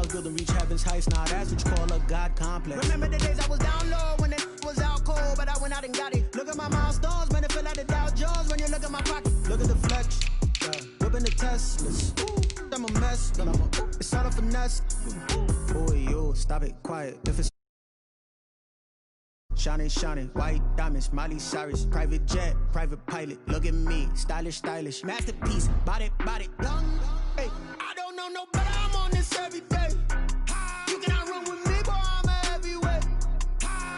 build and reach heaven's heights. Now that's what you call a God complex. Remember the days I was down low when it was out cold, but I went out and got it. Look at my milestones, man, it feel like the Dow Jones when you look at my pocket. Look at the flex, whipping the Teslas. I'm a mess, but it's all a finesse. Boy, yo, stop it, quiet. If it's shining, shining, white diamonds, Miley Cyrus, private jet, private pilot. Look at me, stylish, stylish, masterpiece, body, young. Hey, I don't know no better. I'm on this every day. You cannot run with me, boy. I'm a heavyweight.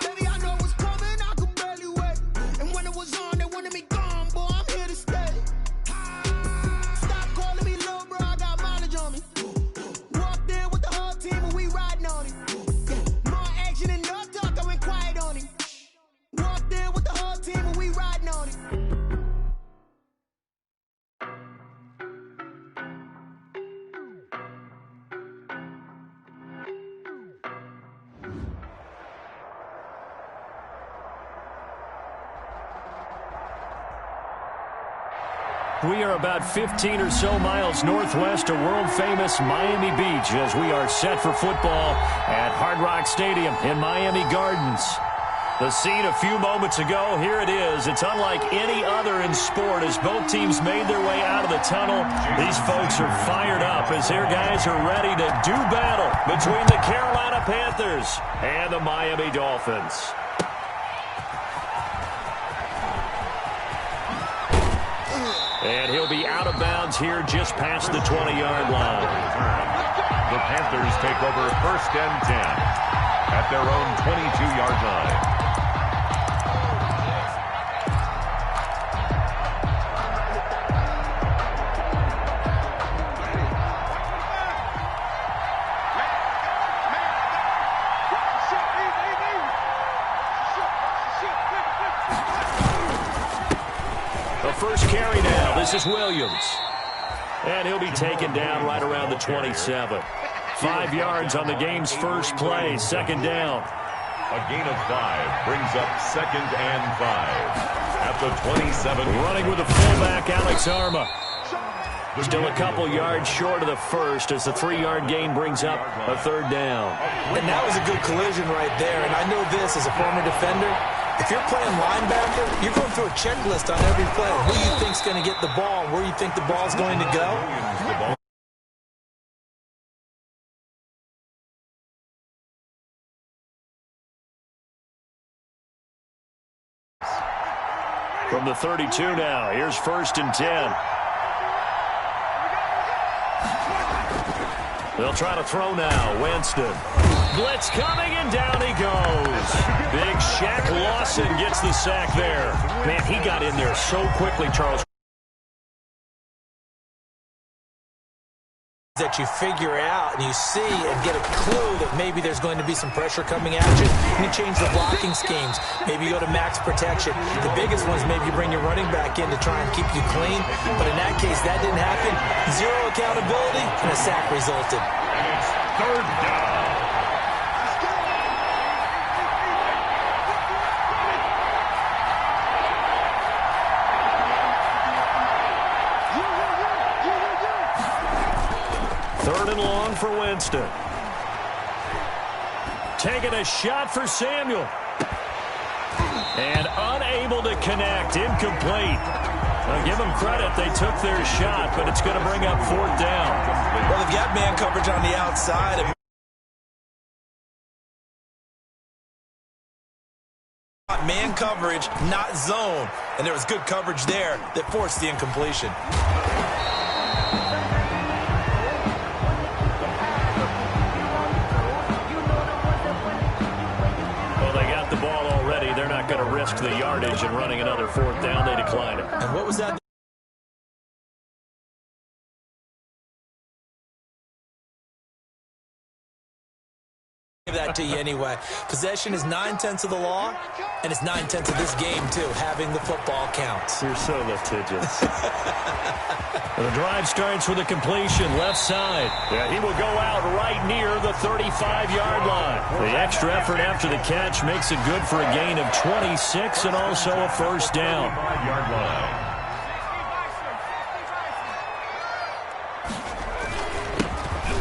Baby, I know what's coming. I could barely wait. And when it was on, they wanted me gone, boy. I'm here to stay. Stop calling me little bro. I got mileage on me. Walked in with the whole team and we riding on it. More action and no talk. I went quiet on it. Walked in with the whole team and we riding on it. We are about 15 or so miles northwest of world-famous Miami Beach as we are set for football at Hard Rock Stadium in Miami Gardens. The scene a few moments ago, here it is. It's unlike any other in sport as both teams made their way out of the tunnel. These folks are fired up as their guys are ready to do battle between the Carolina Panthers and the Miami Dolphins. And he'll be out of bounds here just past the 20-yard line. The Panthers take over 1st and 10 at their own 22-yard line. First carry now. This is Williams. And he'll be taken down right around the 27. 5 yards on the game's first play. 2nd down. A gain of 5 brings up 2nd and 5 at the 27. Running with the fullback, Alex Arma. Still a couple yards short of the first as the 3-yard gain brings up a 3rd down. And that was a good collision right there. And I know this as a former defender. If you're playing linebacker, you're going through a checklist on every play. Who you think's going to get the ball, where you think the ball's going to go. From the 32 now, here's 1st and 10. They'll try to throw now. Winston. Blitz coming, and down he goes. Big Shaq Lawson gets the sack there. Man, he got in there so quickly, Charles. That you figure out and you see and get a clue that maybe there's going to be some pressure coming at you, and you change the blocking schemes. Maybe you go to max protection. The biggest one is maybe you bring your running back in to try and keep you clean, but in that case, that didn't happen. 0 accountability, and a sack resulted. And it's 3rd down. For Winston. Taking a shot for Samuel. And unable to connect. Incomplete. Now give them credit. They took their shot, but it's going to bring up 4th down. Well, they've got man coverage on the outside. Man coverage, not zone. And there was good coverage there that forced the incompletion. Going to risk the yardage and running another 4th down. They decline it. And what was that? Give that to you anyway. Possession is 9/10 of the law, and it's 9/10 of this game too. Having the football counts. You're so litigious. The drive starts with a completion left side. Yeah, he will go out right near the 35-yard line. The extra effort after the catch makes it good for a gain of 26 and also a 1st down. 5-yard line.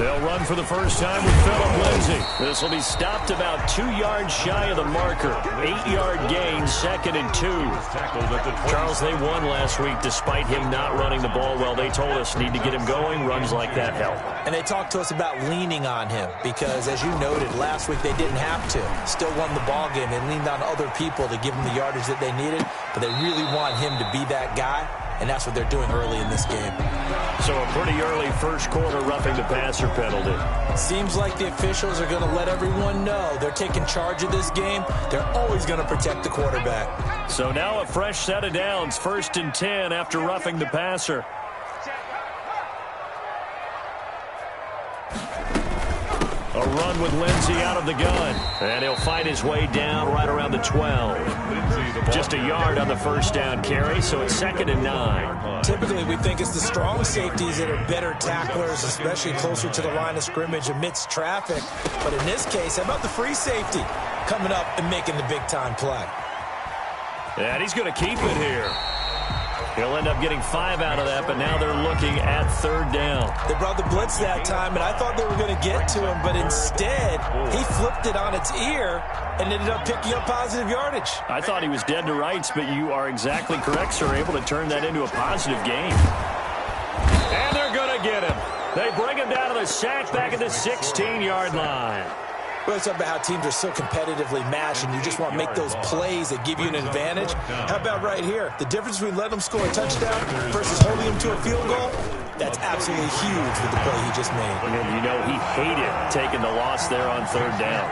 They'll run for the first time with Phillip Lindsay. This will be stopped about 2 yards shy of the marker. 8-yard gain, 2nd and 2. Charles, they won last week despite him not running the ball well. They told us need to get him going. Runs like that help. And they talked to us about leaning on him because, as you noted, last week they didn't have to. Still won the ball game. They leaned on other people to give them the yardage that they needed, but they really want him to be that guy. And that's what they're doing early in this game. So a pretty early first quarter roughing the passer penalty. Seems like the officials are going to let everyone know they're taking charge of this game. They're always going to protect the quarterback. So now a fresh set of downs, 1st and 10 after roughing the passer. A run with Lindsay out of the gun. And he'll fight his way down right around the 12. Just a yard on the first down carry, so it's 2nd and 9. Typically, we think it's the strong safeties that are better tacklers, especially closer to the line of scrimmage amidst traffic. But in this case, how about the free safety coming up and making the big-time play? And he's going to keep it here. He'll end up getting 5 out of that, but now they're looking at 3rd down. They brought the blitz that time, and I thought they were going to get to him, but instead, he flipped it on its ear and ended up picking up positive yardage. I thought he was dead to rights, but you are exactly correct, sir. Able to turn that into a positive gain. And they're going to get him. They bring him down to the sack back at the 16-yard line. We always talk about how teams are so competitively matched, and you just want to make those plays that give you an advantage. How about right here? The difference between letting them score a touchdown versus holding them to a field goal, that's absolutely huge with the play he just made. And you know he hated taking the loss there on 3rd down.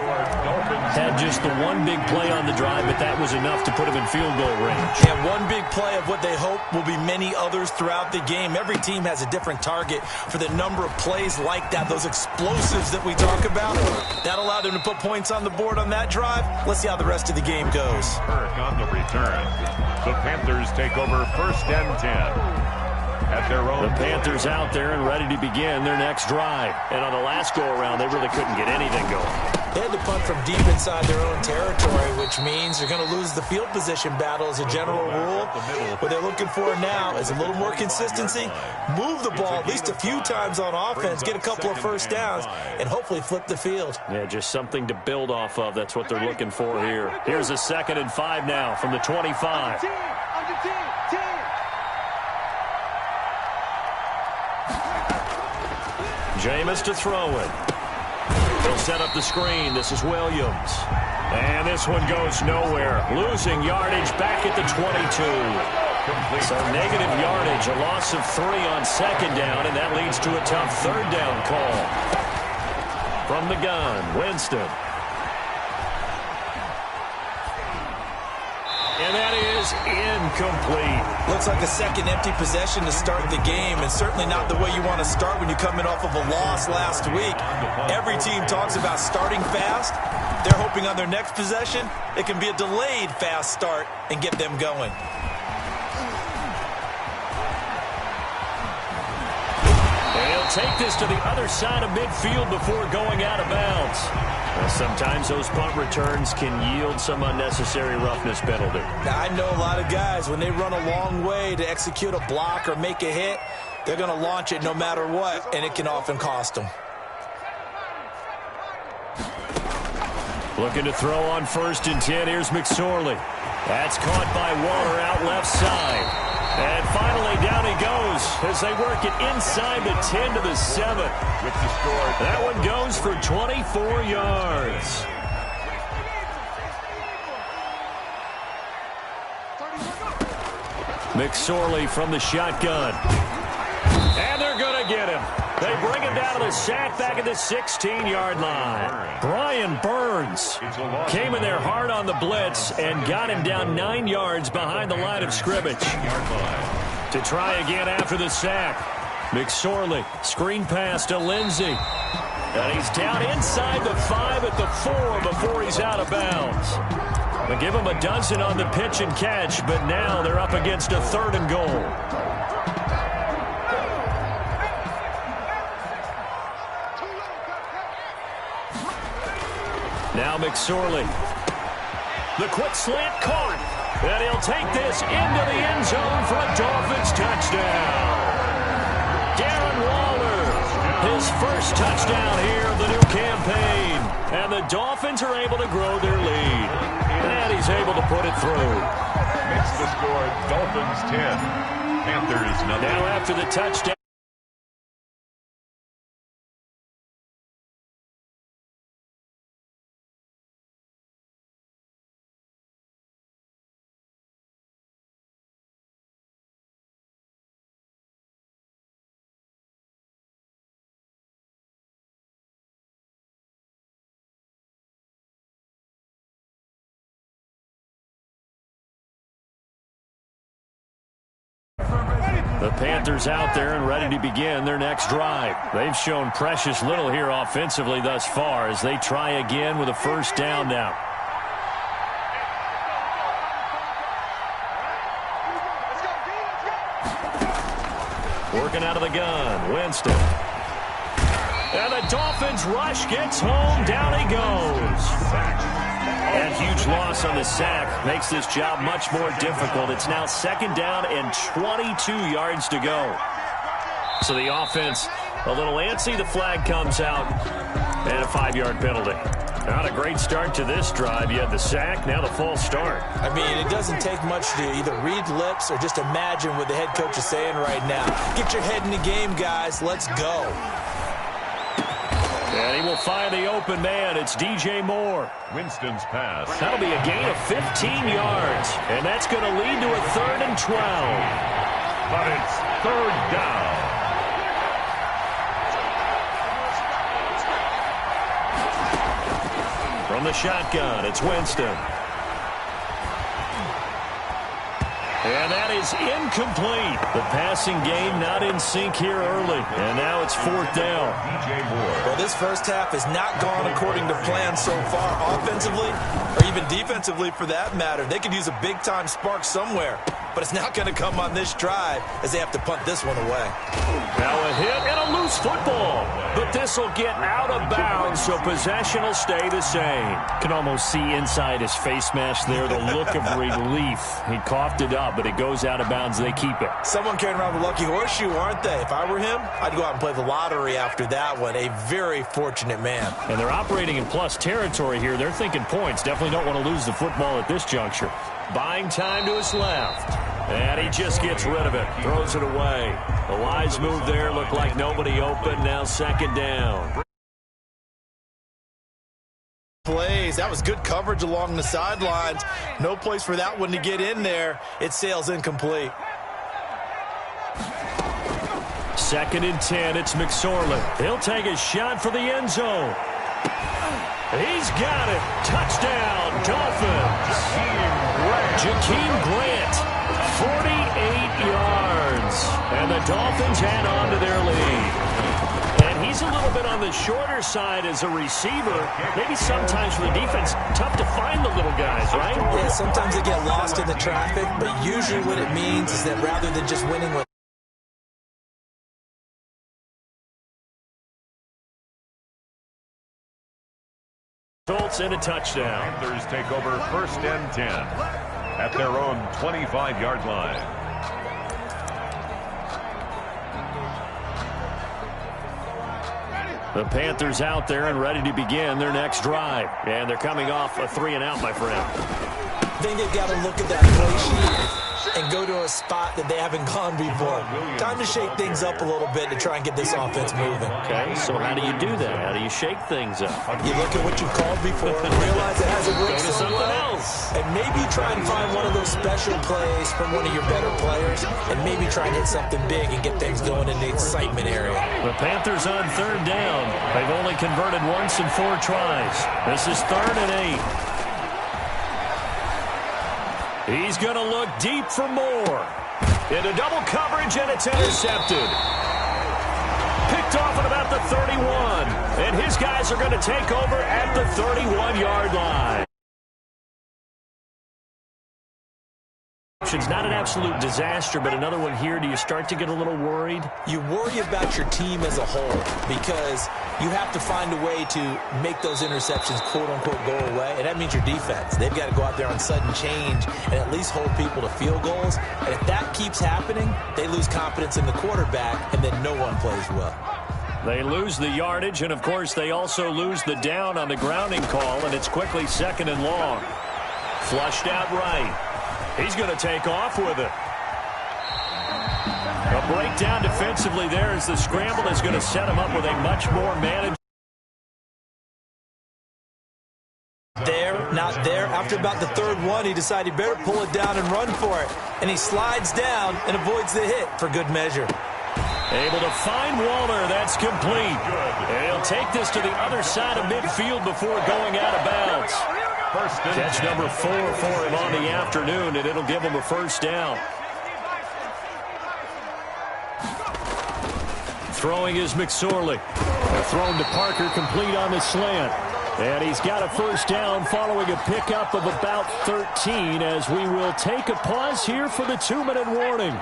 Had just the one big play on the drive, but that was enough to put him in field goal range. And one big play of what they hope will be many others throughout the game. Every team has a different target for the number of plays like that, those explosives that we talk about. That allowed them to put points on the board on that drive. Let's see how the rest of the game goes. On the return, the Panthers take over 1st and 10. At their own. The Panthers out there and ready to begin their next drive. And on the last go-around, they really couldn't get anything going. They had to punt from deep inside their own territory, which means they're going to lose the field position battle as a general rule. What they're looking for now is a little more consistency, move the ball at least a few times on offense, get a couple of first downs, and hopefully flip the field. Yeah, just something to build off of. That's what they're looking for here. Here's a 2nd and 5 now from the 25. Jameis to throw it. He'll set up the screen. This is Williams. And this one goes nowhere. Losing yardage back at the 22. So negative yardage, a loss of 3 on 2nd down, and that leads to a tough 3rd down call. From the gun, Winston. And that is incomplete. Looks like a second empty possession to start the game, and certainly not the way you want to start when you're coming off of a loss last week. Every team talks about starting fast. They're hoping on their next possession it can be a delayed fast start and get them going. And he'll take this to the other side of midfield before going out of bounds. Well, sometimes those punt returns can yield some unnecessary roughness penalty. Now, I know a lot of guys, when they run a long way to execute a block or make a hit, they're going to launch it no matter what, and it can often cost them. Looking to throw on 1st and 10. Here's McSorley. That's caught by Waller out left side. And finally, down he goes as they work it inside the 10 to the 7. With the score. That one goes for 24 yards. McSorley from the shotgun. And they're going to get him. They bring him down to the sack back at the 16-yard line. Brian Burns came in there hard on the blitz and got him down 9 yards behind the line of scrimmage. To try again after the sack. McSorley, screen pass to Lindsay. And he's down inside the 5 at the 4 before he's out of bounds. They give him a dozen on the pitch and catch, but now they're up against a 3rd and goal. Now McSorley. The quick slant caught. And he'll take this into the end zone for a Dolphins touchdown. Darren Waller, Eagles' first touchdown here of the new campaign. And the Dolphins are able to grow their lead. And he's able to put it through. Makes the score Dolphins 10, Panthers nothing. Now after the touchdown. The Panthers out there and ready to begin their next drive. They've shown precious little here offensively thus far as they try again with a first down now. Working out of the gun, Winston. And the Dolphins rush gets home, down he goes. That huge loss on the sack makes this job much more difficult. It's now second down and 22 yards to go. So the offense a little antsy. The flag comes out and a 5-yard penalty. Not a great start to this drive. You had the sack, now the false start. I mean, it doesn't take much to either read lips or just imagine what the head coach is saying right now. Get your head in the game, guys. Let's go. And he will find the open man. It's DJ Moore. Winston's pass. That'll be a gain of 15 yards. And that's going to lead to a 3rd and 12. But it's 3rd down. From the shotgun, it's Winston. And that is incomplete. The passing game not in sync here early. And now it's 4th down. DJ Moore. Well, this first half has not gone according to plan so far offensively or even defensively for that matter. They could use a big-time spark somewhere. But it's not going to come on this drive as they have to punt this one away. Now a hit and a loose football. But this will get out of bounds, so possession will stay the same. Can almost see inside his face mask there the look of relief. He coughed it up, but it goes out of bounds. They keep it. Someone carrying around the lucky horseshoe, aren't they? If I were him, I'd go out and play the lottery after that one. A very fortunate man. And they're operating in plus territory here. They're thinking points. Definitely don't want to lose the football at this juncture. Buying time to his left. And he just gets rid of it. Throws it away. A wise move there. Looked like nobody open. Now 2nd down. Plays. That was good coverage along the sidelines. No place for that one to get in there. It sails incomplete. 2nd and 10. It's McSorley. He'll take a shot for the end zone. He's got it. Touchdown, Dolphins. Jakeem Grant. 48 yards. And the Dolphins add on to their lead. And he's a little bit on the shorter side as a receiver. Maybe sometimes for the defense, tough to find the little guys, right? Yeah, sometimes they get lost in the traffic, but usually what it means is that rather than just winning with results in a touchdown. Panthers take over 1st and 10 at their own 25-yard line. The Panthers out there and ready to begin their next drive. And they're coming off a 3-and-out, my friend. I think they've got to look at that play sheet and go to a spot that they haven't gone before. Time to shake things up a little bit to try and get this offense moving. Okay, so how do you do that? How do you shake things up? You look at what you called before and realize it hasn't worked so well. And maybe try and find one of those special plays from one of your better players and maybe try and hit something big and get things going in the excitement area. The Panthers on 3rd down. They've only converted once in 4 tries. This is 3rd and 8. He's going to look deep for Moore. Into double coverage, and it's intercepted. Picked off at about the 31. And his guys are going to take over at the 31-yard line. Not an absolute disaster, but another one here. Do you start to get a little worried? You worry about your team as a whole because you have to find a way to make those interceptions, quote-unquote, go away, and that means your defense. They've got to go out there on sudden change and at least hold people to field goals, and if that keeps happening, they lose confidence in the quarterback, and then no one plays well. They lose the yardage, and, of course, they also lose the down on the grounding call, and it's quickly 2nd and long. Flushed out right. He's going to take off with it. A breakdown defensively there as the scramble is going to set him up with a much more managed. Not there. After about the 3rd one, he decided he better pull it down and run for it. And he slides down and avoids the hit for good measure. Able to find Waller. That's complete. And he'll take this to the other side of midfield before going out of bounds. Catch number 4 for him on the afternoon, and it'll give him a first down. Throwing is McSorley. Thrown to Parker, complete on the slant. And he's got a first down following a pickup of about 13 as we will take a pause here for the 2-minute warning.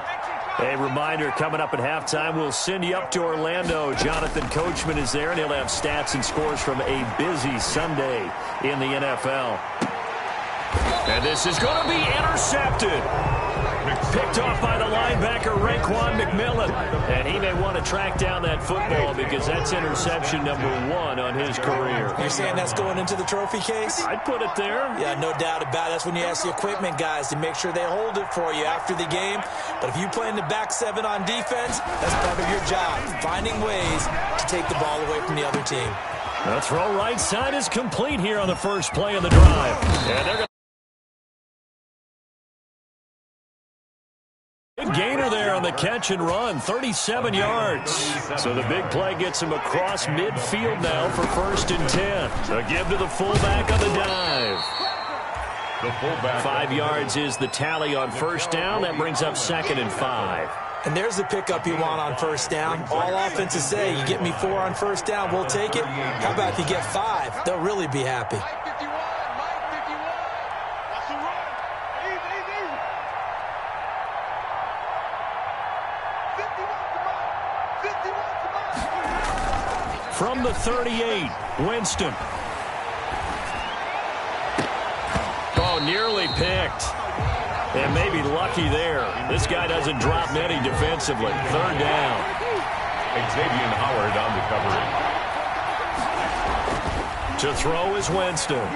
A reminder, coming up at halftime, we'll send you up to Orlando. Jonathan Coachman is there, and he'll have stats and scores from a busy Sunday in the NFL. And this is going to be intercepted. Picked off by the linebacker, Raekwon McMillan. And he may want to track down that football because that's interception number 1 on his career. You're saying that's going into the trophy case? I'd put it there. Yeah, no doubt about it. That's when you ask the equipment guys to make sure they hold it for you after the game. But if you play in the back 7 on defense, that's part of your job, finding ways to take the ball away from the other team. The throw right side is complete here on the first play of the drive. And they're going Big gainer there on the catch and run, 37 yards. So the big play gets him across midfield now for 1st and 10. A give to the fullback on the dive. The fullback. 5 yards is the tally on first down. That brings up 2nd and 5. And there's the pickup you want on first down. All offenses say, you get me 4 on first down, we'll take it. How about if you get 5? They'll really be happy. From the 38, Winston. Oh, nearly picked. And maybe lucky there. This guy doesn't drop many defensively. 3rd down. Xavier Howard on the coverage. To throw is Winston.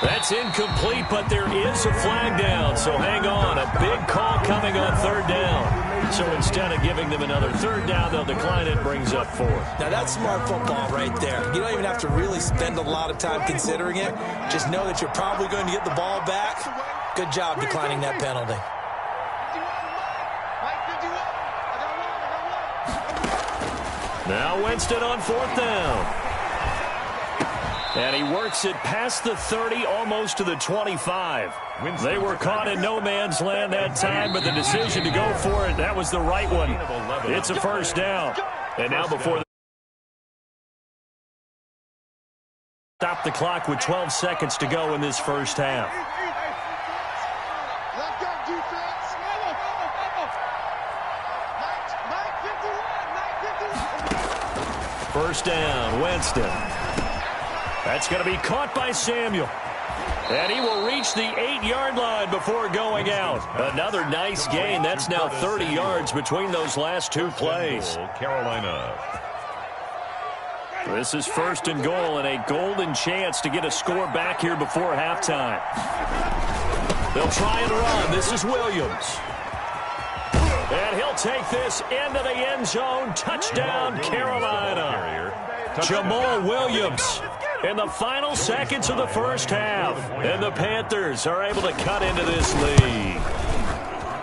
That's incomplete, but there is a flag down. So hang on. A big call coming on 3rd down. So instead of giving them another 3rd down, they'll decline it, brings up 4th. Now that's smart football right there. You don't even have to really spend a lot of time considering it. Just know that you're probably going to get the ball back. Good job declining that penalty. Now Winston on 4th down. And he works it past the 30, almost to the 25. They were caught in no man's land that time, but the decision to go for it, that was the right one. It's a first down. And now before stop the clock with 12 seconds to go in this first half. First down, Winston. That's going to be caught by Samuel. And he will reach the 8-yard line before going out. Another nice gain. That's now 30 yards between those last 2 plays. Carolina. This is 1st and goal and a golden chance to get a score back here before halftime. They'll try and run. This is Williams. And he'll take this into the end zone. Touchdown, Carolina. Jamal Williams in the final seconds of the first half. And the Panthers are able to cut into this lead.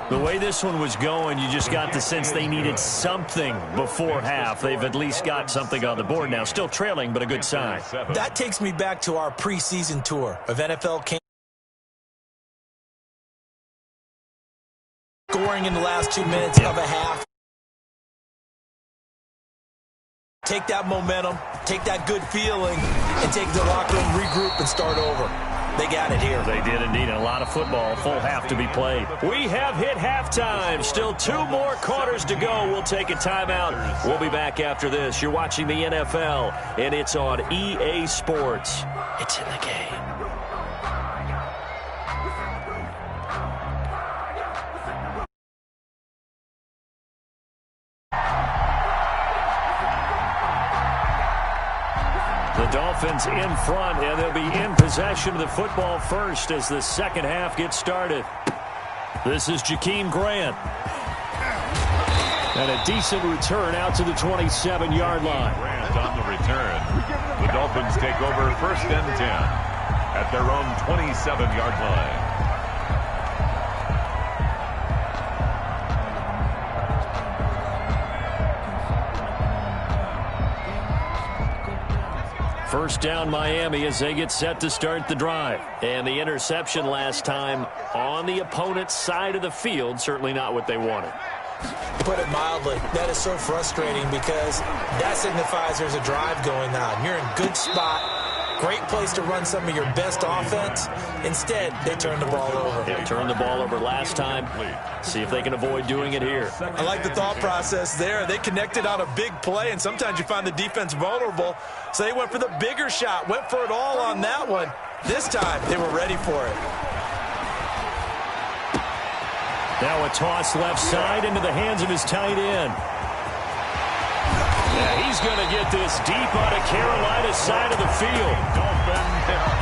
The way this one was going, you just got the sense they needed something before half. They've at least got something on the board now. Still trailing, but a good sign. That takes me back to our preseason tour of NFL camp. Scoring in the last 2 minutes of a half. Take that momentum, take that good feeling, and take the locker room, regroup, and start over. They got it here. They did indeed. A lot of football, full half to be played. We have hit halftime. Still 2 more quarters to go. We'll take a timeout. We'll be back after this. You're watching the NFL, and it's on EA Sports. It's in the game. The Dolphins in front, and they'll be in possession of the football first as the second half gets started. This is Jakeem Grant. And a decent return out to the 27-yard line. Grant on the return. The Dolphins take over 1st and 10 at their own 27-yard line. First down Miami as they get set to start the drive. And the interception last time on the opponent's side of the field, certainly not what they wanted. Put it mildly, that is so frustrating because that signifies there's a drive going on. You're in good spot, great place to run some of your best offense. Instead, they turn the ball over. They turned the ball over last time. See if they can avoid doing it here. I like the thought process there. They connected on a big play, and sometimes you find the defense vulnerable. So they went for the bigger shot, went for it all on that one. This time, they were ready for it. Now a toss left side into the hands of his tight end. Yeah, he's going to get this deep on the Carolina side of the field.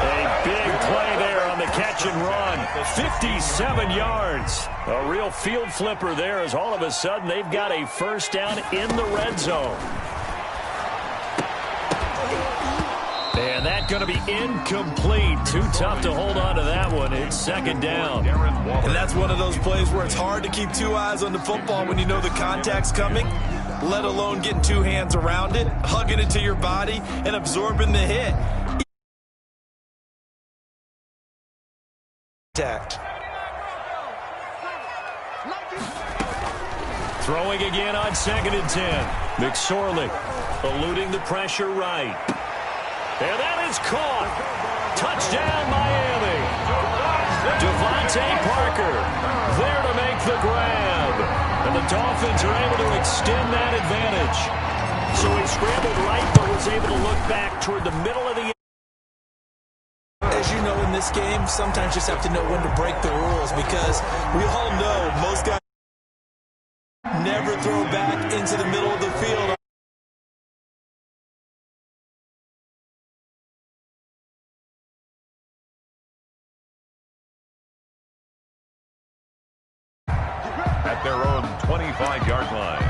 A big play there on the catch and run. 57 yards. A real field flipper there as all of a sudden they've got a first down in the red zone. And that's going to be incomplete. Too tough to hold on to that one. It's second down. And that's one of those plays where it's hard to keep two eyes on the football when you know the contact's coming, let alone getting two hands around it, hugging it to your body, and absorbing the hit. Throwing again on 2nd and 10. McSorley eluding the pressure right. And that is caught. Touchdown, Miami. Devontae Parker there to make the grab. And the Dolphins are able to extend that advantage. So he scrambled right, but was able to look back toward the middle of the. As you know in this game, sometimes you just have to know when to break the rules because we all know most guys never throw back into the middle of the field. At their own 25-yard line.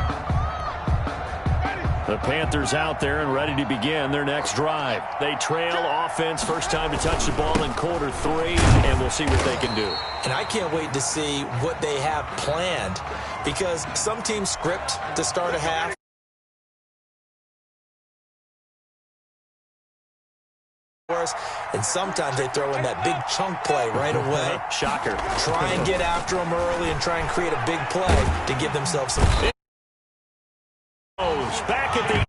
The Panthers out there and ready to begin their next drive. They trail offense, first time to touch the ball in quarter 3, and we'll see what they can do. And I can't wait to see what they have planned because some teams script to start a half. And sometimes they throw in that big chunk play right away. Shocker. Try and get after them early and try and create a big play to give themselves some. Back at the.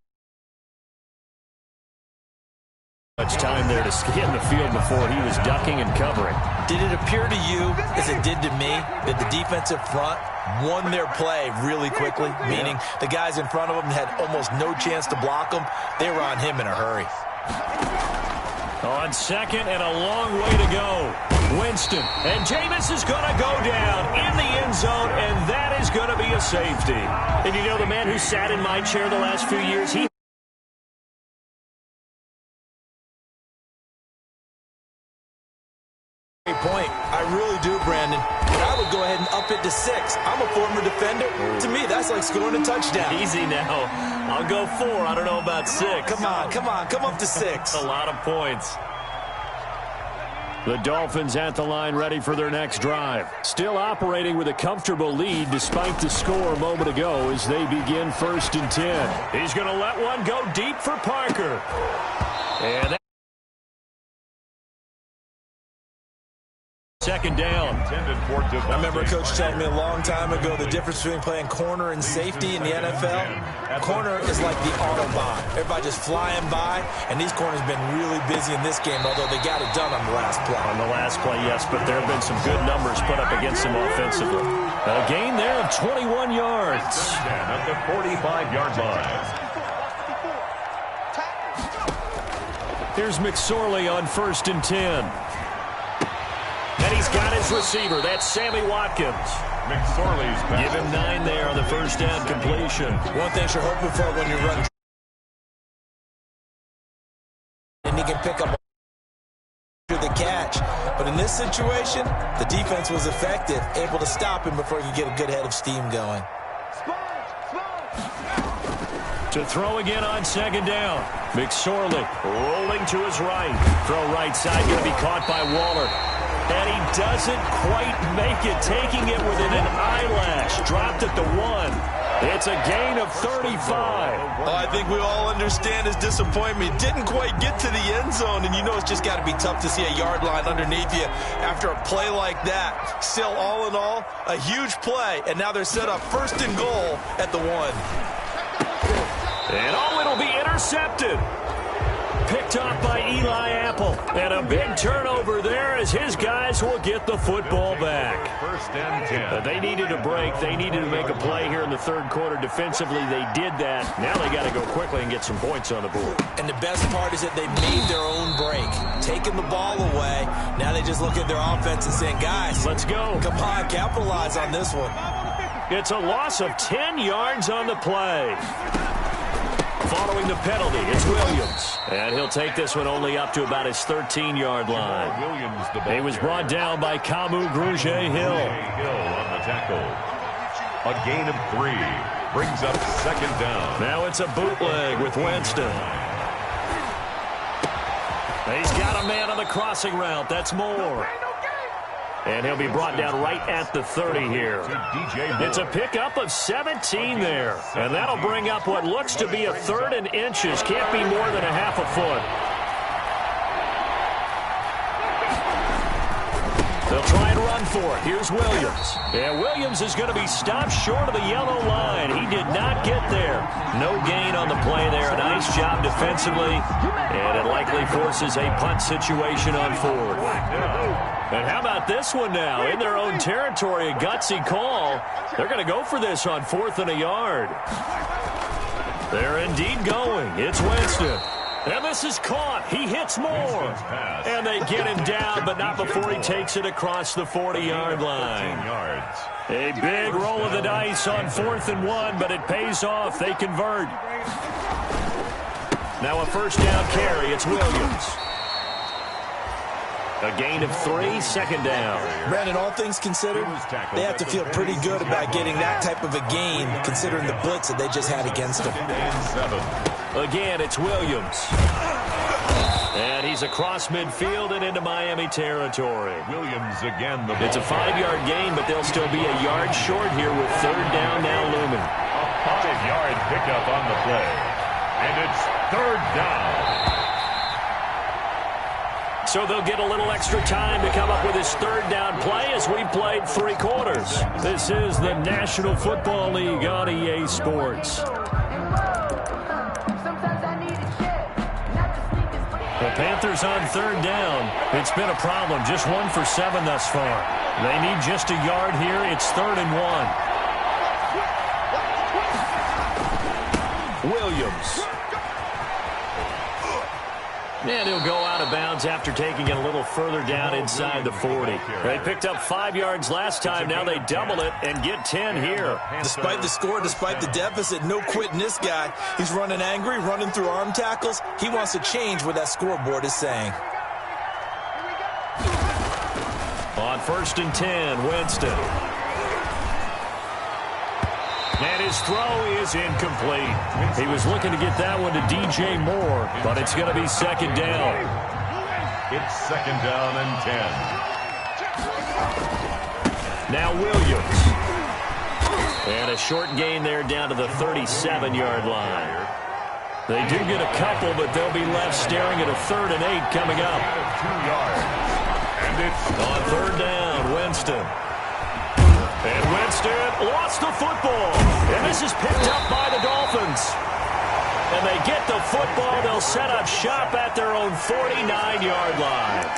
Much time there to scan the field before he was ducking and covering. Did it appear to you, as it did to me, that the defensive front won their play really quickly? Meaning the guys in front of them had almost no chance to block them. They were on him in a hurry. On second and a long way to go. Winston. And Jameis is going to go down in the end zone, and that is going to be a safety. And you know the man who sat in my chair the last few years, he Great point. I really do, Brandon. But I would go ahead and up it to 6. I'm a former defender. To me, that's like scoring a touchdown. Easy now. I'll go 4. I don't know about 6. Come on. Come up to 6. A lot of points. The Dolphins at the line ready for their next drive. Still operating with a comfortable lead despite the score a moment ago as they begin 1st and 10. He's going to let one go deep for Parker. And second down. I remember Coach telling me a long time ago the difference between playing corner and safety in the NFL. Corner is like the Autobahn. Everybody just flying by, and these corners have been really busy in this game, although they got it done on the last play. On the last play, yes, but there have been some good numbers put up against them offensively. A gain there of 21 yards. At the 45-yard line. Here's McSorley on 1st and 10. And he's got his receiver. That's Sammy Watkins. McSorley's back. Give him 9 there on the first down completion. One thing you're hoping for when you run and he can pick up the catch. But in this situation, the defense was effective, able to stop him before he could get a good head of steam going. To throw again on second down. McSorley rolling to his right. Throw right side, going to be caught by Waller. And he doesn't quite make it, taking it within an eyelash. Dropped at the 1. It's a gain of 35. Well, I think we all understand his disappointment. Didn't quite get to the end zone, and you know it's just got to be tough to see a yard line underneath you after a play like that. Still, all in all, a huge play, and now they're set up first and goal at the 1. And it'll be intercepted. Picked off by Eli Apple. And a big turnover there as his guys will get the football back. First and 10. They needed a break. They needed to make a play here in the third quarter. Defensively, they did that. Now they got to go quickly and get some points on the board. And the best part is that they made their own break. Taking the ball away. Now they just look at their offense and saying, guys, let's go. Come on, capitalize on this one. It's a loss of 10 yards on the play. Following the penalty, it's Williams. And he'll take this one only up to about his 13-yard line. He was brought down by Kamu Grugier-Hill. Hill on the tackle. A gain of 3. Brings up second down. Now it's a bootleg with Winston. He's got a man on the crossing route. That's Moore. And he'll be brought down right at the 30 here. It's a pickup of 17 there. And that'll bring up what looks to be a 3rd and inches. Can't be more than a half a foot. They'll try and run for it. Here's Williams. And Williams is going to be stopped short of the yellow line. He did not get there. No gain on the play there. A nice job defensively. And it likely forces a punt situation on 4th. And how about this one now? In their own territory, a gutsy call. They're going to go for this on 4th and a yard. They're indeed going. It's Winston. And this is caught. He hits Moore. And they get him down, but not before he takes it across the 40-yard line. A big roll of the dice on 4th and 1, but it pays off. They convert. Now a first down carry. It's Williams. A gain of 3, second down. Brandon, all things considered, they have to feel pretty good about getting that type of a gain, considering the blitz that they just had against them. Again, it's Williams. And he's across midfield and into Miami territory. Williams again. It's a 5-yard gain, but they'll still be a yard short here with 3rd down now looming. A 5-yard pickup on the play. And it's 3rd down. So they'll get a little extra time to come up with his 3rd down play as we've played 3 quarters. This is the National Football League on EA Sports. The Panthers on 3rd down. It's been a problem. Just 1 for 7 thus far. They need just a yard here. It's 3rd and 1. Williams. And he'll go out of bounds after taking it a little further down inside the 40. They picked up 5 yards last time. Now they double it and get 10 here. Despite the score, despite the deficit, no quitting this guy. He's running angry, running through arm tackles. He wants to change what that scoreboard is saying. On 1st and 10, Winston. And his throw is incomplete. He was looking to get that one to DJ Moore, but it's going to be 2nd down. It's 2nd down and 10. Now Williams. And a short gain there down to the 37-yard line. They do get a couple, but they'll be left staring at a 3rd and 8 coming up. 2 yards. And it's on 3rd down, Winston. And Winston lost the football. And this is picked up by the Dolphins. And they get the football. They'll set up shop at their own 49-yard line.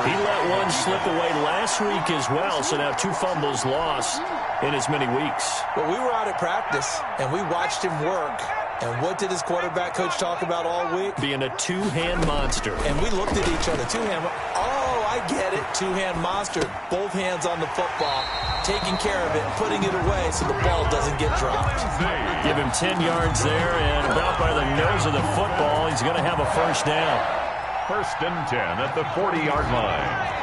He let one slip away last week as well, so now 2 fumbles lost in as many weeks. Well, we were out at practice, and we watched him work. And what did his quarterback coach talk about all week? Being a 2-hand monster. And we looked at each other. 2-hand. Oh, I get it. 2-hand monster. Both hands on the football. Taking care of it, putting it away so the ball doesn't get dropped. Give him 10 yards there, and about by the nose of the football, he's going to have a first down. First and 10 at the 40-yard line.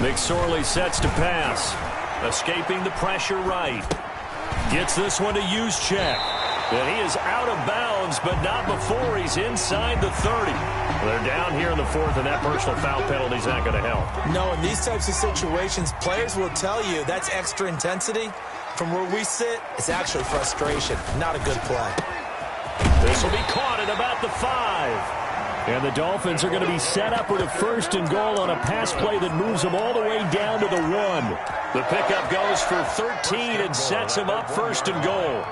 McSorley sets to pass. Escaping the pressure right. Gets this one to Juszczyk. And he is out of bounds, but not before he's inside the 30. They're down here in the fourth, and that personal foul penalty is not going to help. No, in these types of situations, players will tell you that's extra intensity. From where we sit, it's actually frustration. Not a good play. This will be caught at about the 5. And the Dolphins are going to be set up with a first and goal on a pass play that moves them all the way down to the 1. The pickup goes for 13 and sets them up first and goal.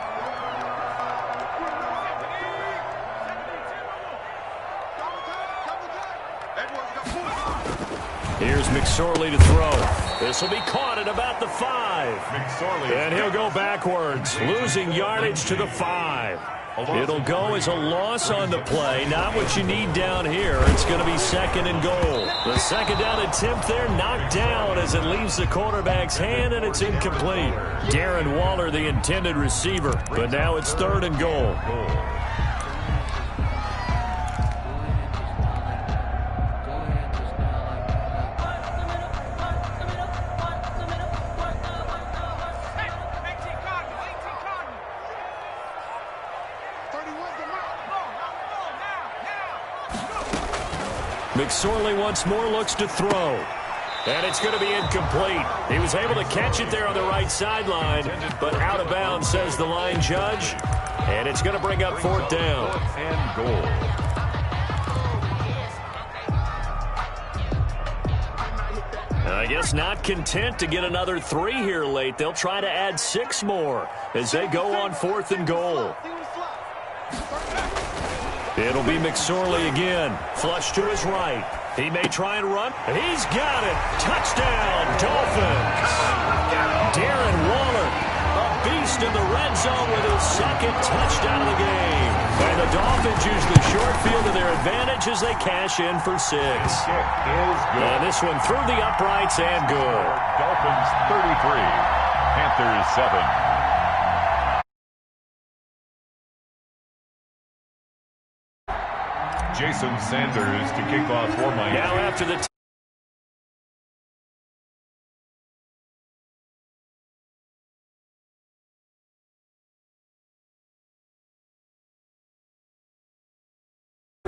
Here's McSorley to throw. This will be caught at about the 5. And he'll go backwards, losing yardage to the 5. It'll go as a loss on the play. Not what you need down here. It's going to be second and goal. The second down attempt there knocked down as it leaves the quarterback's hand, and it's incomplete. Darren Waller, the intended receiver. But now it's third and goal. McSorley once more looks to throw. And it's going to be incomplete. He was able to catch it there on the right sideline, but out of bounds, says the line judge. And it's going to bring up fourth down. And goal. I guess not content to get another 3 here late. They'll try to add 6 more as they go on fourth and goal. It'll be McSorley again. Flush to his right. He may try and run. He's got it. Touchdown, Dolphins. Darren Waller, a beast in the red zone with his second touchdown of the game. And the Dolphins use the short field to their advantage as they cash in for 6. And this one through the uprights and good. Dolphins 33, Panthers 7. Jason Sanders to kick off for Miami. Now after the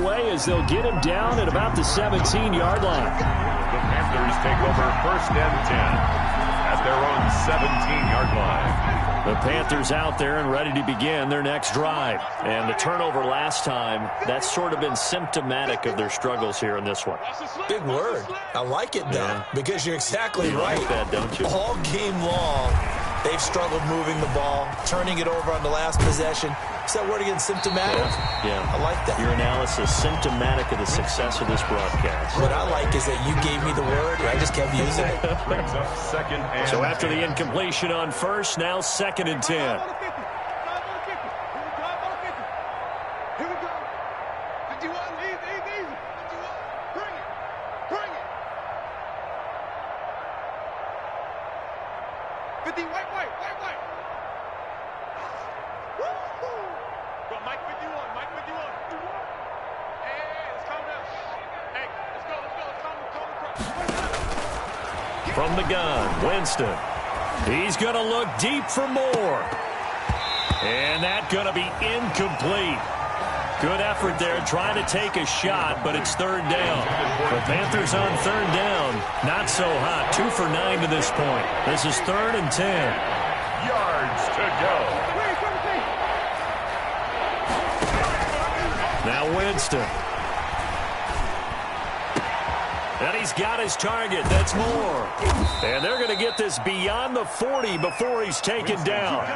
way as they'll get him down at about the 17-yard line. The Panthers take over first and 10 at their own 17-yard line. The Panthers out there and ready to begin their next drive. And the turnover last time, that's sort of been symptomatic of their struggles here in this one. Big word. I like it, though, because you're exactly right. Like that, don't you? All game long, they've struggled moving the ball, turning it over on the last possession. Is that word again, symptomatic? Yeah. I like that. Your analysis, symptomatic of the success of this broadcast. What I like is that you gave me the word, and I just kept using it. Brings up second and So after the incompletion on first, now second and 10. Here we go. 51, easy. 51, bring it. 50, white. Woo-hoo. Go, Mike 51. Hey, let's calm down. Hey, let's go. From the gun, Winston. He's going to look deep for more. And that's going to be incomplete. Good effort there trying to take a shot, but it's third down. The Panthers on third down. Not so hot. 2 for 9 to this point. This is third and 10. yards to go. Now Winston. And he's got his target. That's more. And they're going to get this beyond the 40 before he's taken down.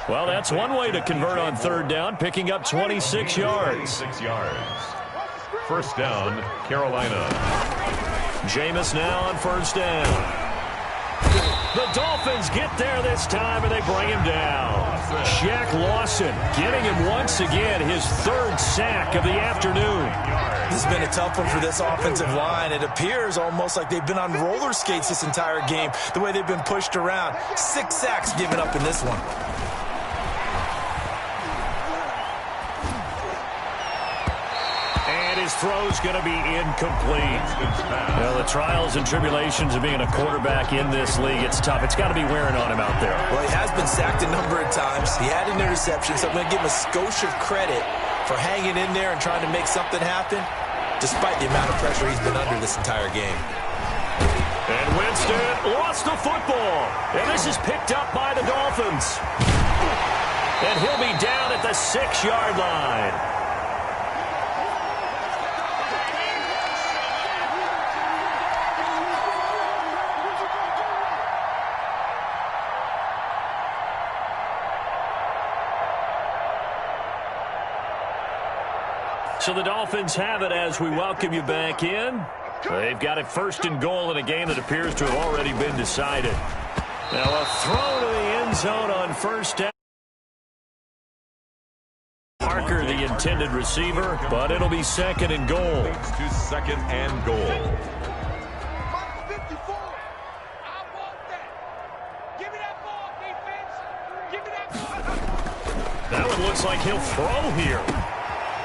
Well, that's one way to convert on third down, picking up 26 yards. 6 yards. First down, Carolina. Jameis now on first down. The Dolphins get there this time, and they bring him down. Shaq Lawson getting him once again, his third sack of the afternoon. This has been a tough one for this offensive line. It appears almost like they've been on roller skates this entire game, the way they've been pushed around. 6 sacks given up in this one. throw's going to be incomplete. Well, the trials and tribulations of being a quarterback in this league, it's tough. It's got to be wearing on him out there. Well, he has been sacked a number of times. He had an interception, so I'm going to give him a skosh of credit for hanging in there and trying to make something happen, despite the amount of pressure he's been under this entire game. And Winston lost the football. And this is picked up by the Dolphins. And he'll be down at the 6-yard line. So the Dolphins have it as we welcome you back in. They've got it 1st and goal in a game that appears to have already been decided. Now a throw to the end zone on 1st down. Parker, the intended receiver, but it'll be 2nd and goal. To 2nd and goal. That one looks like he'll throw here.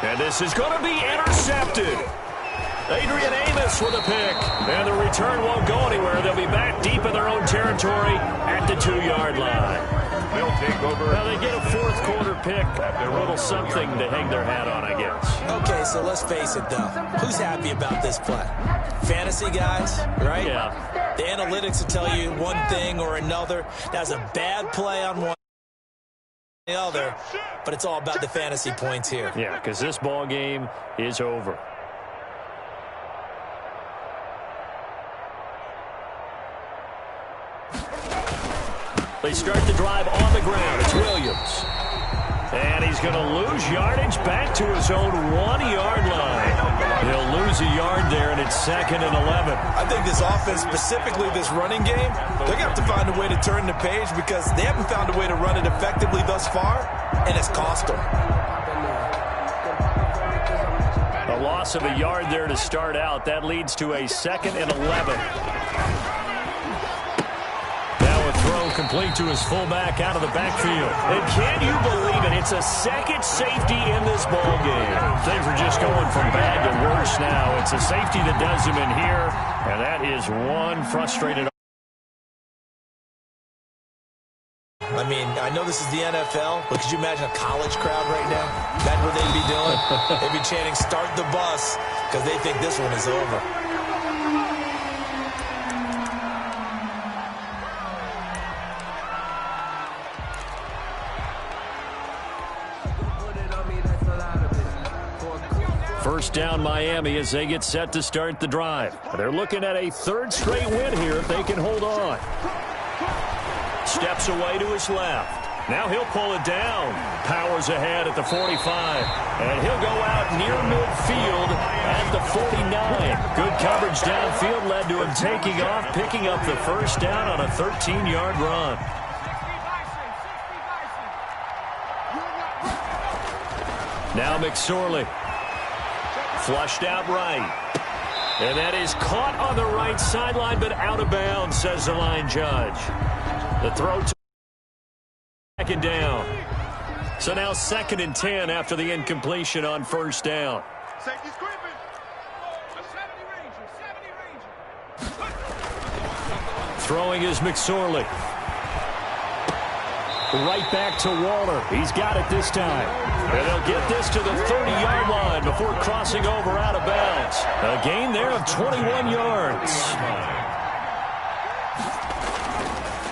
And this is going to be intercepted. Adrian Amos with a pick. And the return won't go anywhere. They'll be back deep in their own territory at the 2-yard line. They'll take over. Now they get a 4th quarter pick. A little something to hang their hat on, I guess. Okay, so let's face it, though. Who's happy about this play? Fantasy guys, right? Yeah. The analytics will tell you one thing or another. That's a bad play on one or the other, but it's all about the fantasy points here. Yeah, because this ball game is over. They start the drive on the ground. It's Williams. And he's going to lose yardage back to his own 1-yard line. He'll lose a yard there, and it's 2nd and 11. I think this offense, specifically this running game, they're going to have to find a way to turn the page because they haven't found a way to run it effectively thus far, and it's cost them. A loss of a yard there to start out. That leads to a 2nd and 11. Throw complete to his fullback out of the backfield. And can you believe it? It's a 2nd safety in this ball game. Things are just going from bad to worse now. It's a safety that does him in here, and that is one frustrated. I mean, I know this is the NFL, but could you imagine a college crowd right now? Imagine what they'd be doing. They'd be chanting, "Start the bus," because they think this one is over. First down Miami as they get set to start the drive. They're looking at a 3rd straight win here if they can hold on. Steps away to his left. Now he'll pull it down. Powers ahead at the 45. And he'll go out near midfield at the 49. Good coverage downfield led to him taking off, picking up the 1st down on a 13-yard run. Now McSorley. Flushed out right. And that is caught on the right sideline, but out of bounds, says the line judge. The throw to 2nd down. So now 2nd and 10 after the incompletion on 1st down. Safety's creeping. A 70 Ranger. Throwing is McSorley. Right back to Waller. He's got it this time. And they'll get this to the 30-yard line before crossing over out of bounds. A gain there of 21 yards.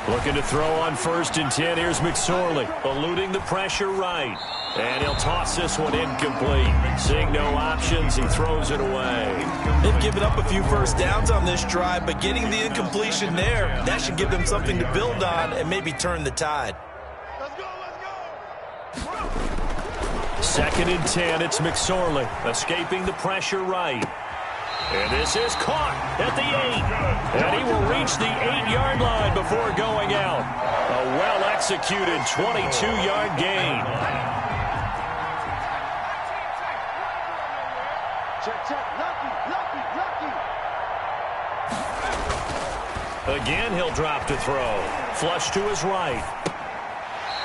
Looking to throw on 1st and 10. Here's McSorley. Eluding the pressure right. And he'll toss this one incomplete. Seeing no options, he throws it away. They've given up a few 1st downs on this drive, but getting the incompletion there, that should give them something to build on and maybe turn the tide. 2nd and 10, it's McSorley escaping the pressure right. And this is caught at the 8. And he will reach the 8-yard line before going out. A well-executed 22-yard gain. Again, he'll drop to throw. Flush to his right.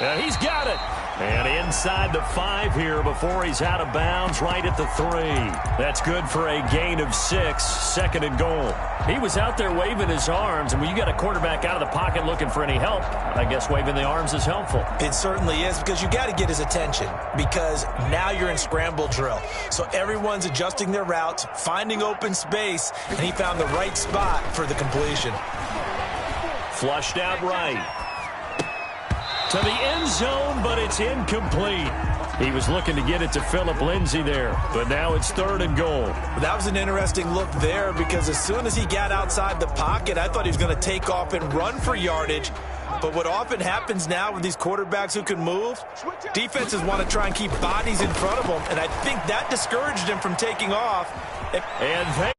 And he's got it. And inside the 5 here before he's out of bounds right at the 3. That's good for a gain of 6, 2nd and goal. He was out there waving his arms, and when you got a quarterback out of the pocket looking for any help, I guess waving the arms is helpful. It certainly is, because you got to get his attention, because now you're in scramble drill. So everyone's adjusting their routes, finding open space, and he found the right spot for the completion. Flushed out right. To the end zone, but it's incomplete. He was looking to get it to Phillip Lindsay there, but now it's 3rd and goal. That was an interesting look there, because as soon as he got outside the pocket, I thought he was going to take off and run for yardage. But what often happens now with these quarterbacks who can move, defenses want to try and keep bodies in front of them, and I think that discouraged him from taking off. And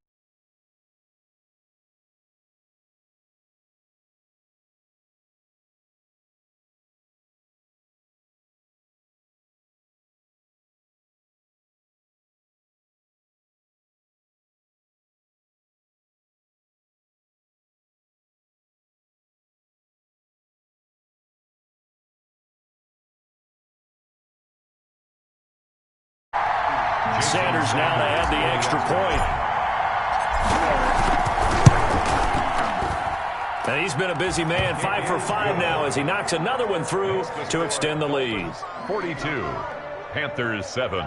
Sanders now to add the extra point. And he's been a busy man, 5 for 5 now as he knocks another one through to extend the lead. 42, Panthers 7.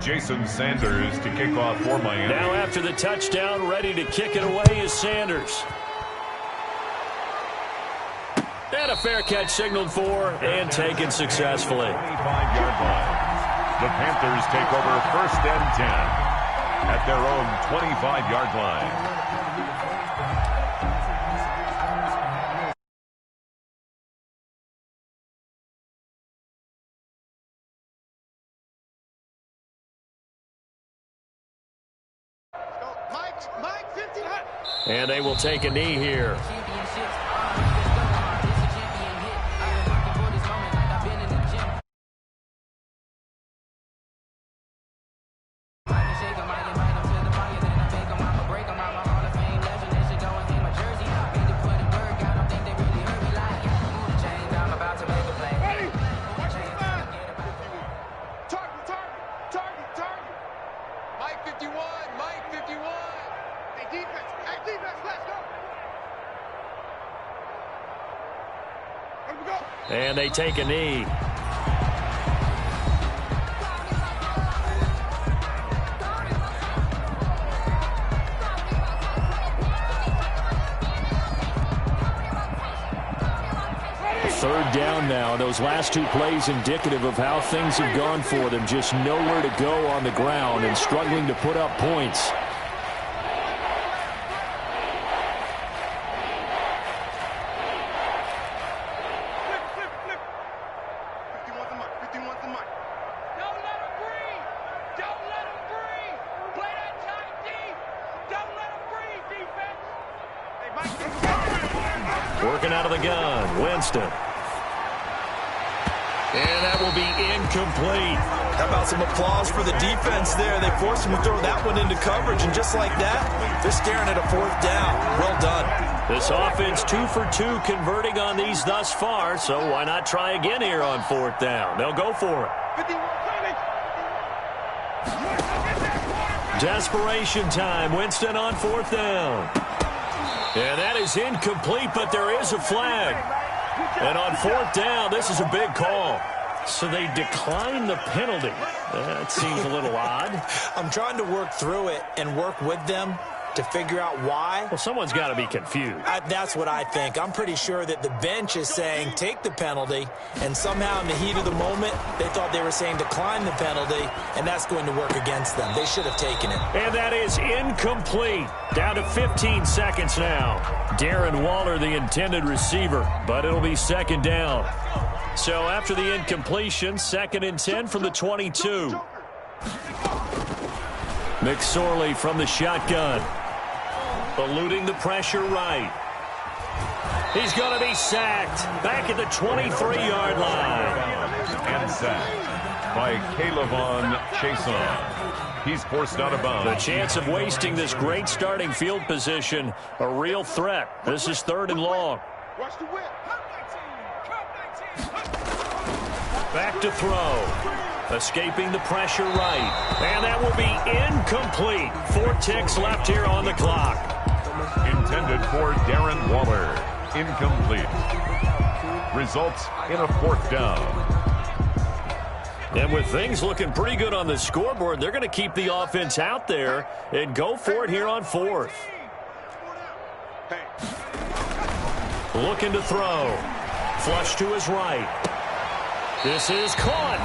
Jason Sanders to kick off for Miami. Now after the touchdown, ready to kick it away is Sanders. And a fair catch signaled for and taken successfully. 25-yard line. The Panthers take over 1st and 10 at their own 25-yard line. Mike, 50. And they will take a knee here. And they take a knee. Third down now. Those last 2 plays indicative of how things have gone for them. Just nowhere to go on the ground and struggling to put up points. Working out of the gun, Winston. And that will be incomplete. How about some applause for the defense there? They forced him to throw that one into coverage, and just like that, they're staring at a 4th down. Well done. This offense 2 for 2 converting on these thus far, so why not try again here on 4th down? They'll go for it. Desperation time. Winston on 4th down. And that is incomplete, but there is a flag. And on 4th down, this is a big call. So they decline the penalty. That seems a little odd. I'm trying to work through it and work with them to figure out why. Well, someone's got to be confused. That's what I think. I'm pretty sure that the bench is saying take the penalty, and somehow in the heat of the moment, they thought they were saying decline the penalty, and that's going to work against them. They should have taken it. And that is incomplete. Down to 15 seconds now. Darren Waller, the intended receiver, but it'll be 2nd down. So after the incompletion, 2nd and 10 from the 22. McSorley from the shotgun. Eluding the pressure right. He's going to be sacked. Back at the 23-yard line. And sacked by Calebon Chason. He's forced out of bounds. The chance of wasting this great starting field position, a real threat. This is 3rd and long. Watch the whip. Back to throw. Escaping the pressure right. And that will be incomplete. 4 ticks left here on the clock. Intended for Darren Waller. Incomplete. Results in a 4th down. And with things looking pretty good on the scoreboard, they're going to keep the offense out there and go for it here on 4th. Looking to throw. Flush to his right. This is caught.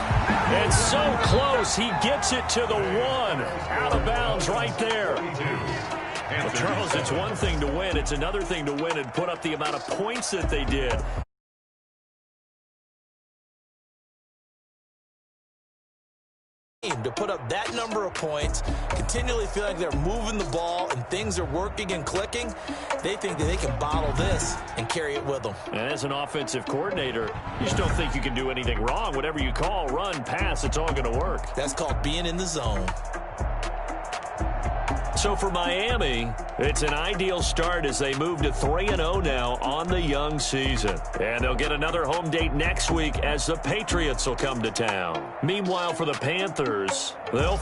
And so close. He gets it to the 1. Out of bounds right there. Well, Charles, it's one thing to win. It's another thing to win and put up the amount of points that they did. To put up that number of points, continually feel like they're moving the ball and things are working and clicking, they think that they can bottle this and carry it with them. And as an offensive coordinator, you just don't think you can do anything wrong. Whatever you call, run, pass, it's all going to work. That's called being in the zone. So for Miami, it's an ideal start as they move to 3-0 now on the young season. And they'll get another home date next week as the Patriots will come to town. Meanwhile, for the Panthers, they'll